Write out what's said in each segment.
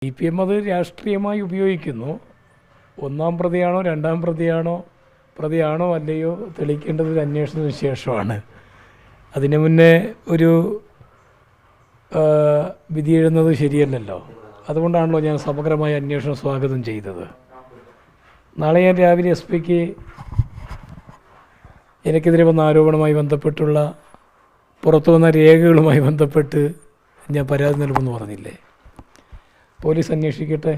CPM അത് രാഷ്ട്രീയമായി ഉപയോഗിക്കുന്നു. ഒന്നാം പ്രതിയാണോ രണ്ടാം പ്രതിയാണോ അല്ലയോ തെളിയിക്കേണ്ടത് ഒരു അന്വേഷണത്തിന് ശേഷമാണ്. അതിനു മുന്നേ ഒരു വിധി എഴുതുന്നത് ശരിയല്ലല്ലോ. അതുകൊണ്ടാണല്ലോ ഞാൻ സമഗ്രമായ അന്വേഷണം സ്വാഗതം ചെയ്തത്. നാളെ ഞാൻ രാവിലെ SP-ക്ക് എനിക്കെതിരെ വന്ന ആരോപണവുമായി ബന്ധപ്പെട്ടുള്ള പുറത്തു വന്ന രേഖകളുമായി ബന്ധപ്പെട്ട് ഞാൻ പരാതി നൽകുമെന്ന് പറഞ്ഞില്ലേ. പോലീസ് അന്വേഷിക്കട്ടെ.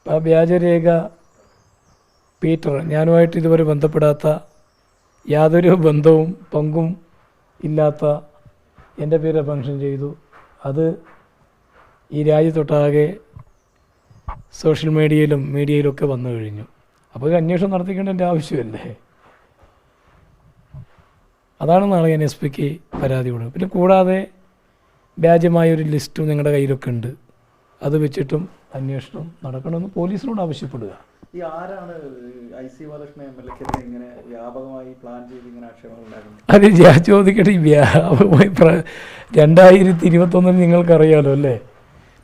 ആ വ്യാജരേഖ പീറ്റർ ഞാനുമായിട്ട് ഇതുവരെ ബന്ധപ്പെടാത്ത, യാതൊരു ബന്ധവും പങ്കും ഇല്ലാത്ത എൻ്റെ പേര് ഫംഗ്ഷൻ ചെയ്തു. അത് ഈ രാജ്യത്തൊട്ടാകെ സോഷ്യൽ മീഡിയയിലൊക്കെ വന്നു കഴിഞ്ഞു. അപ്പോൾ ഒരു അന്വേഷണം നടത്തിക്കേണ്ടതിൻ്റെ ആവശ്യമല്ലേ. അതാണ് നാളെ ഞാൻ SP-ക്ക് പരാതി കൊടുക്കും. പിന്നെ കൂടാതെ വ്യാജമായൊരു ലിസ്റ്റും നിങ്ങളുടെ കയ്യിലൊക്കെ ഉണ്ട്. അത് വെച്ചിട്ടും അന്വേഷണം നടക്കണമെന്ന് പോലീസിനോട് ആവശ്യപ്പെടുക. ഈ ആരാണ് IC ബാലകൃഷ്ണൻ MLA-ക്കെതിരെ ഇങ്ങനെ വ്യാപകമായി പ്ലാൻ ചെയ്ത് ഇങ്ങനെ ആക്ഷേപങ്ങൾ ഉണ്ടാക്കുന്നത്? അത് ഞാൻ ചോദിക്കട്ടെ, ഈ വ്യാപകമായി 2021 നിങ്ങൾക്കറിയാമല്ലോ അല്ലേ,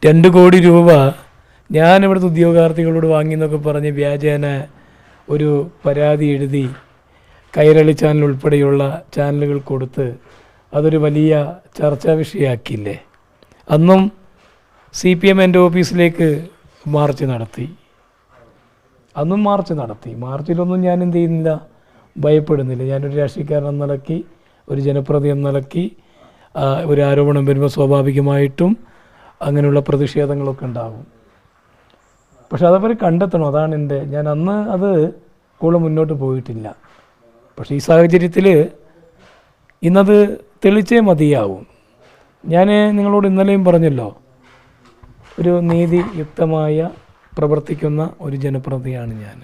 2 കോടി രൂപ ഞാനിവിടുത്തെ ഉദ്യോഗാർത്ഥികളോട് വാങ്ങിയെന്നൊക്കെ പറഞ്ഞ് വ്യാജേന ഒരു പരാതി എഴുതി കൈരളി ചാനൽ ഉൾപ്പെടെയുള്ള ചാനലുകൾ കൊടുത്ത് അതൊരു വലിയ ചർച്ചാ വിഷയമാക്കിയില്ലേ. അന്നും CPM എൻ്റെ ഓഫീസിലേക്ക് മാർച്ച് നടത്തി. മാർച്ചിലൊന്നും ഞാൻ എന്ത് ചെയ്യുന്നില്ല, ഭയപ്പെടുന്നില്ല. ഞാനൊരു രാഷ്ട്രീയക്കാരൻ എന്ന നിലയ്ക്ക്, ഒരു ജനപ്രതിനിധി എന്ന നിലയ്ക്ക് ഒരു ആരോപണം വരുമ്പോൾ സ്വാഭാവികമായിട്ടും അങ്ങനെയുള്ള പ്രതിഷേധങ്ങളൊക്കെ ഉണ്ടാകും. പക്ഷെ അതവർ കണ്ടെത്തണം. അതാണ് ഞാൻ അന്ന് അത് കൂടുതൽ മുന്നോട്ട് പോയിട്ടില്ല. പക്ഷേ ഈ സാഹചര്യത്തിൽ ഇന്നത് തെളിച്ചേ മതിയാവും. ഞാൻ നിങ്ങളോട് ഇന്നലെയും പറഞ്ഞല്ലോ, ഒരു നീതിയുക്തമായ പ്രവർത്തിക്കുന്ന ഒരു ജനപ്രതിനിധിയാണ് ഞാൻ.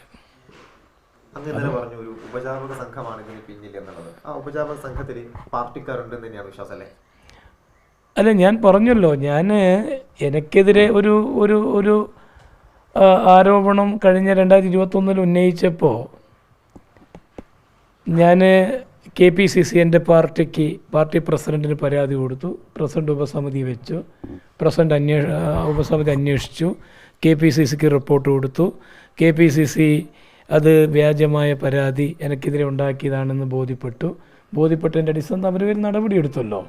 പറഞ്ഞു ഒരു ഉപജാപക സംഘമാണ് ഇതിന് പിന്നിൽ എന്നുള്ളത്. ആ ഉപജാപക സംഘത്തിൽ പാർട്ടിക്കാരുണ്ടെന്ന് തന്നെയാണ് വിശ്വാസം അല്ലേ? അല്ല, ഞാൻ പറഞ്ഞല്ലോ, എനിക്കെതിരെ ഒരു ആരോപണം കഴിഞ്ഞ 2021 ഉന്നയിച്ചപ്പോൾ ഞാൻ KPCC എൻ്റെ പാർട്ടി പ്രസിഡൻറ്റിന് പരാതി കൊടുത്തു. പ്രസിഡന്റ് ഉപസമിതി വെച്ചു. ഉപസമിതി അന്വേഷിച്ചു. KPCCക്ക് റിപ്പോർട്ട് കൊടുത്തു. KPCC അത് വ്യാജമായ പരാതി എനിക്കെതിരെ ഉണ്ടാക്കിയതാണെന്ന് ബോധ്യപ്പെട്ടതിൻ്റെ അടിസ്ഥാനത്തിൽ അവർ നടപടിയെടുത്തല്ലോ.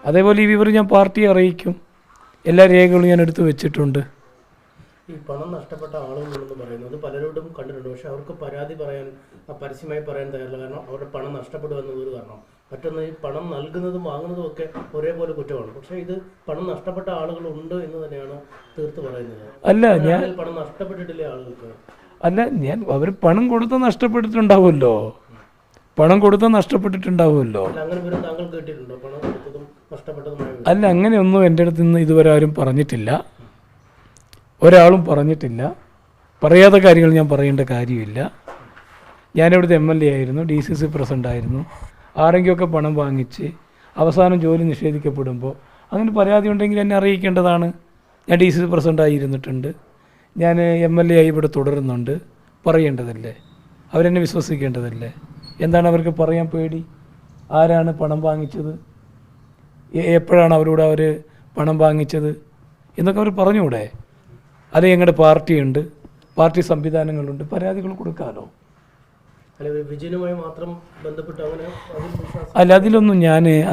അതേപോലെ ഈ വിവരം ഞാൻ പാർട്ടിയെ അറിയിക്കും. എല്ലാ രേഖകളും ഞാൻ എടുത്തു വെച്ചിട്ടുണ്ട്. ഈ പണം നഷ്ടപ്പെട്ട ആളുകളെന്ന് പറയുന്നത് പലരോടും കണ്ടിട്ടുണ്ട്. പക്ഷെ അവർക്ക് പരാതി പറയാൻ, പരസ്യമായി പറയാൻ തയ്യാറില്ല. കാരണം അവരുടെ പണം നഷ്ടപ്പെടുമെന്നതൊരു കാരണം. മറ്റൊന്ന്, ഈ പണം നൽകുന്നതും വാങ്ങുന്നതും ഒക്കെ ഒരേപോലെ കുറ്റമാണ്. പക്ഷേ ഇത് പണം നഷ്ടപ്പെട്ട ആളുകളുണ്ട് എന്ന് തന്നെയാണ് തീർത്ത് പറയുന്നത്. അല്ല, ഞാൻ പണം നഷ്ടപ്പെട്ടിട്ടില്ലേ ആളുകൾക്ക്? അല്ല, അവർ പണം കൊടുത്ത് നഷ്ടപ്പെട്ടിട്ടുണ്ടാവുമല്ലോ. അങ്ങനെ വരും താങ്കൾ കേട്ടിട്ടുണ്ടോ? പണം കൊടുത്തതും നഷ്ടപ്പെട്ടതുമായ? അല്ല, അങ്ങനെയൊന്നും എൻ്റെ അടുത്ത് നിന്ന് ഇതുവരെ ആരും പറഞ്ഞിട്ടില്ല. ഒരാളും പറഞ്ഞിട്ടില്ല. പറയാത്ത കാര്യങ്ങൾ ഞാൻ പറയേണ്ട കാര്യമില്ല. ഞാനിവിടുത്തെ MLA ആയിരുന്നു, DCC പ്രസിഡൻ്റ് ആയിരുന്നു. ആരെങ്കിലുമൊക്കെ പണം വാങ്ങിച്ച് അവസാനം ജോലി നിഷേധിക്കപ്പെടുമ്പോൾ അങ്ങനെ പരാതി ഉണ്ടെങ്കിൽ എന്നെ അറിയിക്കേണ്ടതാണ്. ഞാൻ DCC പ്രസിഡൻ്റായിരുന്നിട്ടുണ്ട്. ഞാൻ MLA ആയി ഇവിടെ തുടരുന്നുണ്ട്. പറയേണ്ടതല്ലേ, അവരെന്നെ വിശ്വസിക്കേണ്ടതല്ലേ. എന്താണ് അവർക്ക് പറയാൻ പേടി? ആരാണ് പണം വാങ്ങിച്ചത്, എപ്പോഴാണ് അവരോട് അവർ പണം വാങ്ങിച്ചത് എന്നൊക്കെ അവർ പറഞ്ഞുകൂടെ? അല്ലെങ്കിൽ ഞങ്ങളുടെ പാർട്ടിയുണ്ട്, പാർട്ടി സംവിധാനങ്ങളുണ്ട്, പരാതികൾ കൊടുക്കാമല്ലോ. വിജയനുമായി മാത്രം ബന്ധപ്പെട്ട് അങ്ങനെ അല്ല, അതിലൊന്നും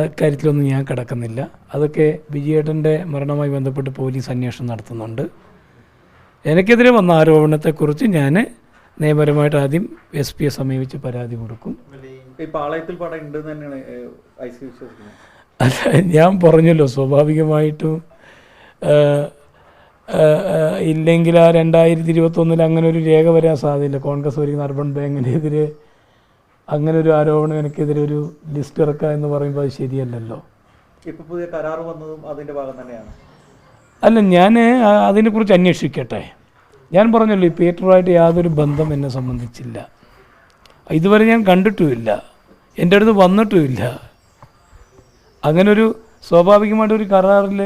അക്കാര്യത്തിലൊന്നും ഞാൻ കിടക്കുന്നില്ല. അതൊക്കെ വിജയേട്ടൻ്റെ മരണവുമായി ബന്ധപ്പെട്ട് പോലീസ് അന്വേഷണം നടത്തുന്നുണ്ട്. എനിക്കെതിരെ വന്ന ആരോപണത്തെക്കുറിച്ച് ഞാൻ നിയമപരമായിട്ട് ആദ്യം SP-യെ സമീപിച്ച് പരാതി കൊടുക്കും. അല്ല, ഞാൻ പറഞ്ഞല്ലോ, സ്വാഭാവികമായിട്ടും ഇല്ലെങ്കിൽ ആ 2021 അങ്ങനെ ഒരു രേഖ വരാൻ സാധ്യതയില്ല. കോൺഗ്രസ് ഭരിക്കുന്ന അർബൻ ബാങ്കിനെതിരെ അങ്ങനെ ഒരു ആരോപണം എനിക്കെതിരെ ഒരു ലിസ്റ്റ് ഇറക്കുക എന്ന് പറയുമ്പോൾ അത് ശരിയല്ലല്ലോ. ഇപ്പോൾ പുതിയ കരാർ വന്നതും അതിൻ്റെ ഭാഗം തന്നെയാണ്. അല്ല, ഞാൻ അതിനെക്കുറിച്ച് അന്വേഷിക്കട്ടെ. ഞാൻ പറഞ്ഞല്ലോ, ഈ പീറ്ററുമായിട്ട് യാതൊരു ബന്ധം എന്നെ സംബന്ധിച്ചില്ല. ഇതുവരെ ഞാൻ കണ്ടിട്ടുമില്ല, എൻ്റെ അടുത്ത് വന്നിട്ടുമില്ല. അങ്ങനൊരു സ്വാഭാവികമായിട്ടൊരു കരാറിൽ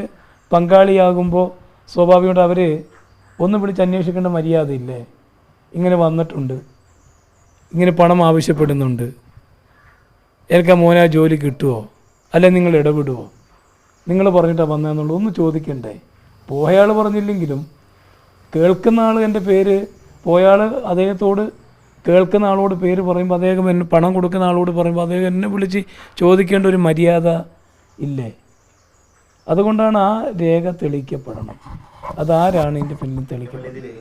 പങ്കാളിയാകുമ്പോൾ സ്വാഭാവികമായിട്ട് അവർ ഒന്ന് വിളിച്ച് അന്വേഷിക്കേണ്ട മര്യാദയില്ലേ. ഇങ്ങനെ വന്നിട്ടുണ്ട്, ഇങ്ങനെ പണം ആവശ്യപ്പെടുന്നുണ്ട്, എനിക്ക് ആ മോനെ ആ ജോലി കിട്ടുമോ, അല്ലെ നിങ്ങൾ ഇടപെടുമോ, നിങ്ങൾ പറഞ്ഞിട്ടാണ് വന്നതെന്നുള്ളത് ഒന്ന് ചോദിക്കണ്ടേ. പോയയാൾ പറഞ്ഞില്ലെങ്കിലും കേൾക്കുന്ന ആൾ എൻ്റെ പേര് പോയാൾ അദ്ദേഹത്തോട് കേൾക്കുന്ന ആളോട് പേര് പറയുമ്പോൾ അദ്ദേഹം എന്നെ പണം കൊടുക്കുന്ന ആളോട് പറയുമ്പോൾ അദ്ദേഹം എന്നെ വിളിച്ച് ചോദിക്കേണ്ട ഒരു മര്യാദ ഇല്ലേ? അതുകൊണ്ടാണ് ആ രേഖ തെളിയിക്കപ്പെടണം. അതാരാണ് ഇതിൻ്റെ പിന്നിൽ തെളിയിക്കപ്പെടുന്നത്? ഇതില്